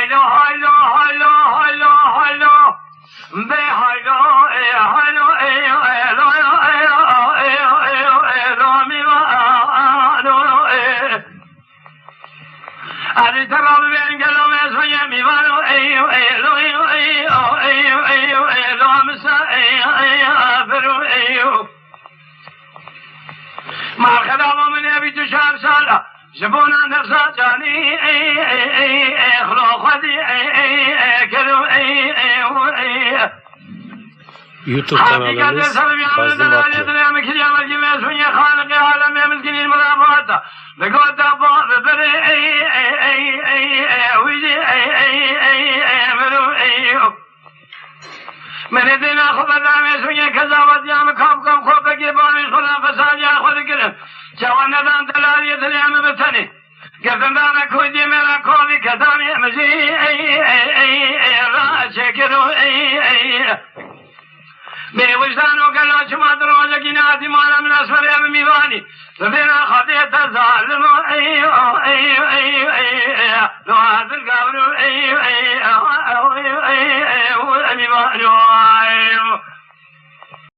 هایلو هایلو هایلو هایلو هایلو به هایلو هایلو علی تراب بین گلوم اسوی میوانو ایو ایلو ایو ایو ایو ایو ایلو همسا ایو ایو برو ایو مرخدا من ابی تو شهر سالا جبونا نفسا جانی اخلو خدی کرو YouTube kanalımız Fazlı Matlı. من دینا خوب دامه سوی کذابت یام کام کام خوب بگی بامیش خودم فساد یا خود گرم جوان ندان دلالی دلیم بتنی گفتم دانه کودی میرا کولی کدامی مزی را چکرو به وجدان و گلا چما دروازه کی نادی مالا من اسفر ام میوانی زبینا خطیت ظالم لو هذا القبر